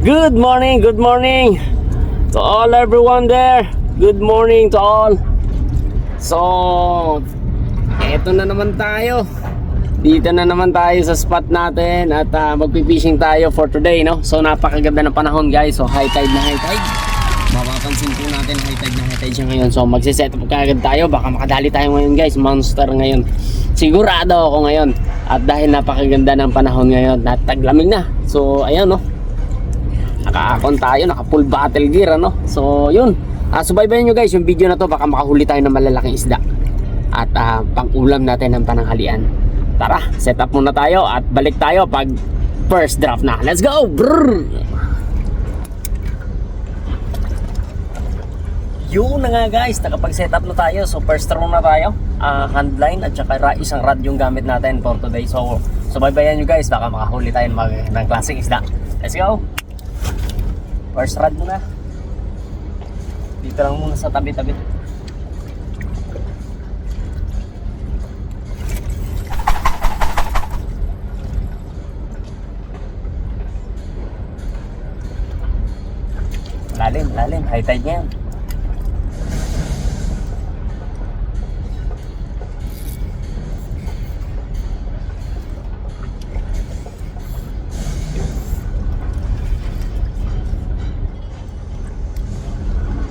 Good morning to all everyone there. Good morning to all. So, eto na naman tayo. Dito na naman tayo sa spot natin at magpipishing tayo for today, no? So, napakaganda ng panahon, guys. So, high tide na high tide. Mapapansin po natin high tide na high tide siya ngayon. So, magsiset up kagad tayo. Baka makadali tayo ngayon, guys. Monster ngayon. Sigurado ako ngayon. At dahil napakaganda ng panahon ngayon, taglamig na. So, ayan, no? Naka-akon tayo, naka full battle gear, ano? So, yun. Subaybayan nyo, guys, yung video na to. Baka makahuli tayo ng malalaking isda. At pang-ulam natin ng pananghalian. Tara, set up muna tayo at balik tayo pag first drop na. Let's go! Brrr! Yun na nga, guys, nakapag-set up na tayo. So first throw na tayo, handline at saka isang rod yung gamit natin for today. So subaybayan nyo, guys, baka makahuli tayo ng klaseng isda. Let's go! First rod muna. Dito lang muna sa tabi-tabi. Lalim, high tide niya yan.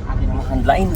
Atin naman handline.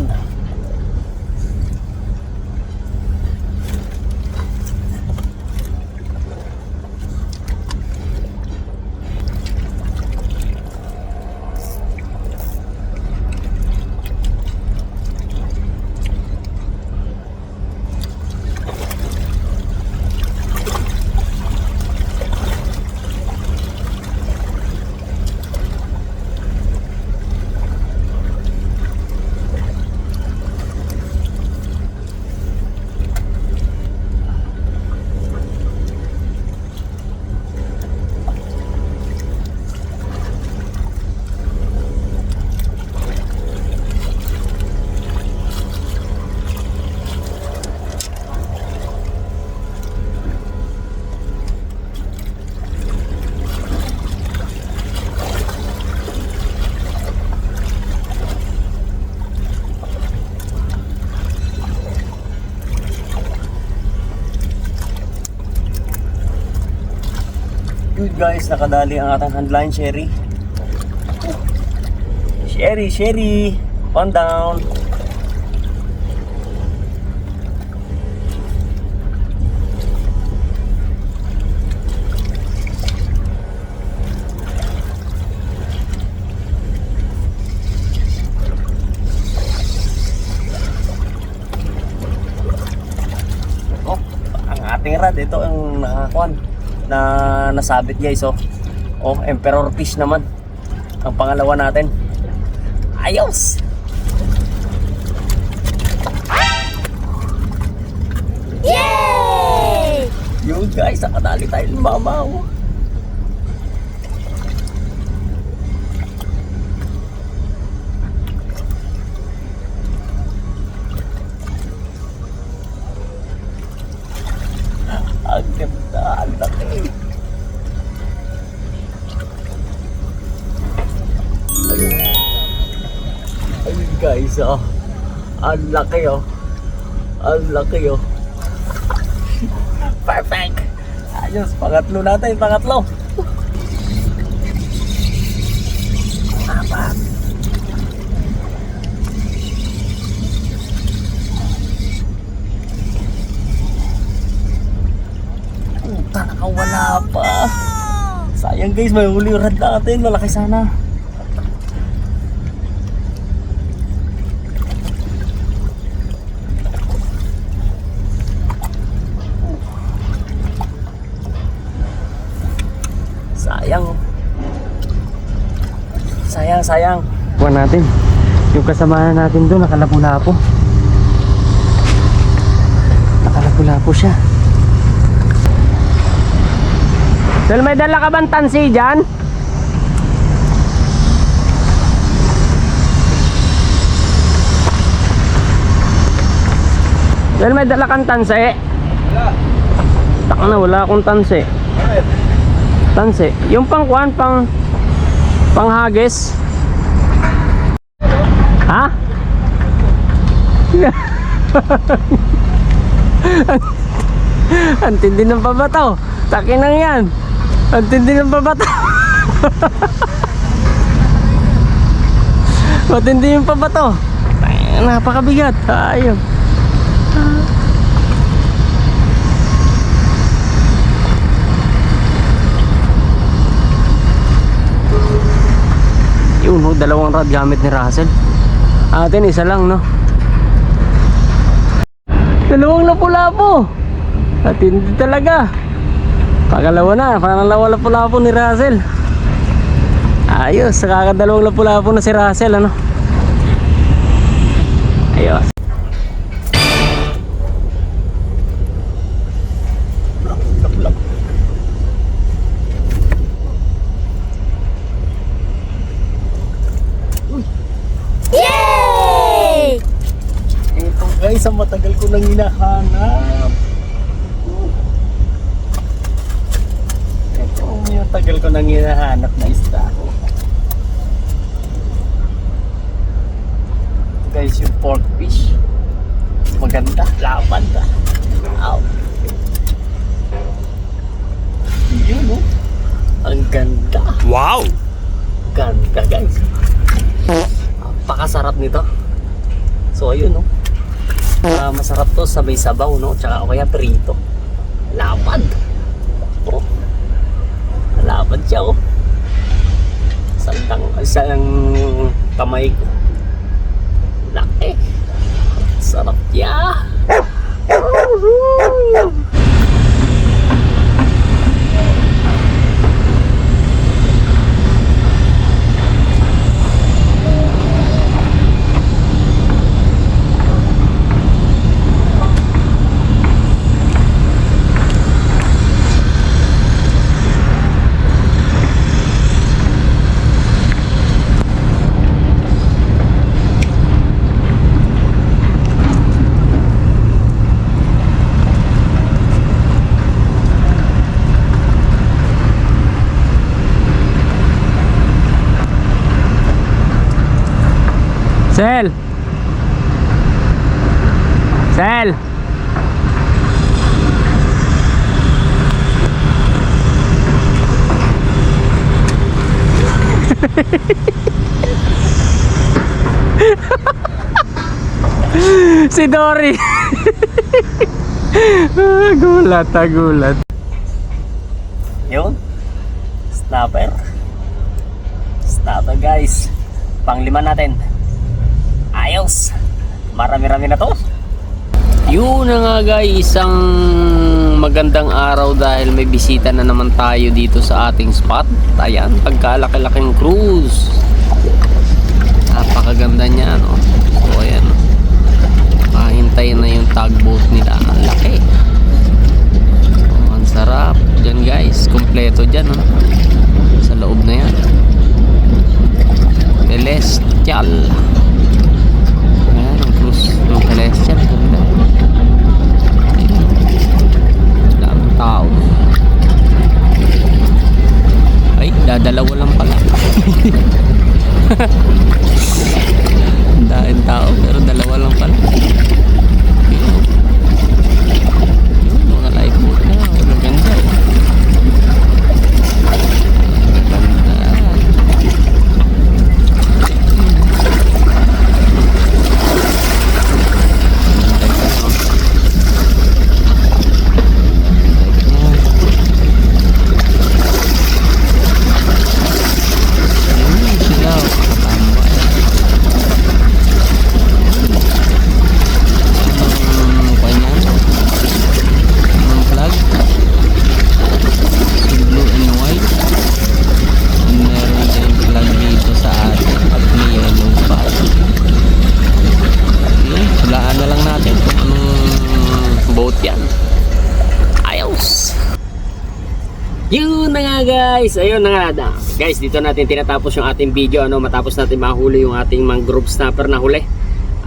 Good, guys, nakadali ang ating handline, Sherry. Sherry, on down. Oh, ang ating rad, ito ang nakakuan na nasabit, guys. Emperor fish naman ang pangalawa natin. Ayos. Yay! Yun, guys, nakadali tayo ng mamaw. Ang ganda, ang laki. Ayun, guys, ang laki, ang laki, perfect. Ayos, pangatlo natin, pangatlo. Apat. Nakawala pa. Sayang, guys, may huli rad natin. Malaki sana. Sayang. Kuha natin. Yung kasamahan natin doon, nakalapu-lapo. Nakalapu-lapo siya. Dahil may dala ka bang tansi dyan? Dahil may dala kang tansi? Wala. Taka na, wala akong tansi. Tansi. Yung pang Panghagis? Ha? Ang tindi ng pabato. Takinang yan. Ang tindi ng pabato. Matindi yung pabato. Napakabigat. Ayun. Yun ho, dalawang rod gamit ni Russell. Atin isa lang, no? Dalawang lapu-lapo. At hindi talaga. Pangalawa na, pangalawa lapu-lapo ni Russell. Ayos, kakadalawang lapu-lapo na si Russell, ano? Ayos. Yay! Ito guys, ang matagal ko nang hinahanap. Ito yung tagal ko nang hinahanap na isda. Ito guys, yung pork fish. Maganda, laban ka. Ow. Yun oh. Ang ganda. Wow! Ganda guys. Napakasarap nito. So ayun no. Masarap to sa may sabaw no, tsaka o kaya prito. Lapad. Oh. Lapad siya oh. Isang kamay ko. Laki. Sarap niya. Sel! Sel! Si Dory! Gulat, gulat. Yun. Snapper. Snapper guys. Panglima natin. Ayos. Marami-rami na to. Yun na nga guys, isang magandang araw dahil may bisita na naman tayo dito sa ating spot. Ayan, pagkalaki-laking cruise. Napakaganda niya, no? So ayan, pahintayin na yung tugboat nila. Ang laki. Oh, ang sarap. Diyan guys, kompleto dyan, no? Sa loob na yan. Celestial. Ayan, ang cruise ng Celestial. Ganda. Daming tao. Ay, dadalawa lang pala. Daming tao pero dalawa lang pala. Yun. Yun, mga lifeboat na. Maganda. Maganda. Yun na nga guys, ayun na nga guys, dito natin tinatapos yung ating video, ano, matapos natin mahuli yung ating mangrove snapper na huli.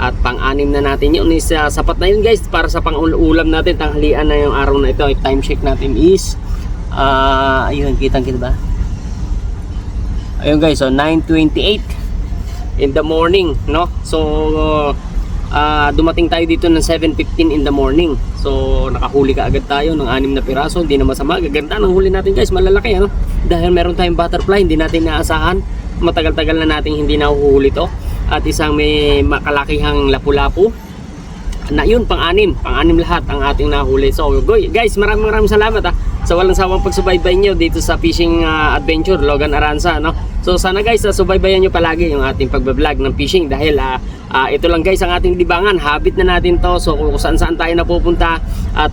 At pang-anim na natin yun, is sapat na yun guys para sa pang-ulam natin, tanghalian na yung araw na ito. Time check natin is ayun, kitang kita ba? Ayun guys, so 9:28 in the morning, no? So dumating tayo dito ng 7:15 in the morning. So nakahuli ka agad tayo ng 6 na piraso. Hindi na masama, gaganda ng huli natin guys, malalaki ano. Dahil meron tayong butterfly, hindi natin naasahan. Matagal-tagal na nating hindi nahuhuli to. At isang may makalakihang lapu-lapu. Na yun, pang-anim lahat ang ating nahuli. So guys, maraming salamat sa walang sawang pagsubaybay nyo dito sa fishing adventure Logan Aranza, no? So sana guys, subaybayan nyo palagi yung ating pagbablog ng fishing dahil ito lang guys ang ating libangan, habit na natin to. So kung saan tayo napupunta at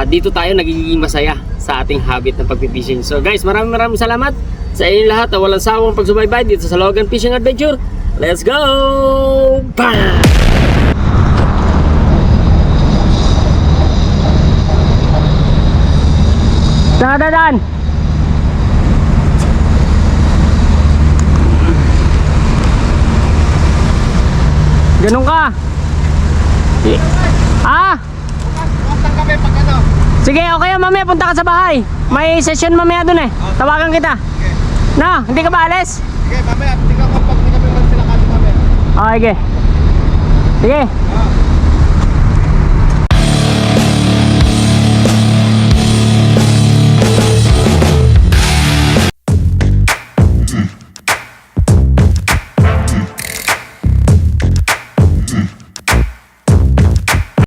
dito tayo nagiging masaya sa ating habit ng pagpipishing. So guys, maraming salamat sa inyo lahat na walang sawang pagsubaybay dito sa Logan Fishing Adventure. Let's go! Bam! Dadaan. Ganun ka. Kami pag ano. Sige, okay mamaya punta ka sa bahay. May session mamaya dun eh. Tawagan kita. No, hindi ka ba alis? Sige, mamaya, tingnan ko pag hindi kami magsilakado mamaya. Okay. Sige.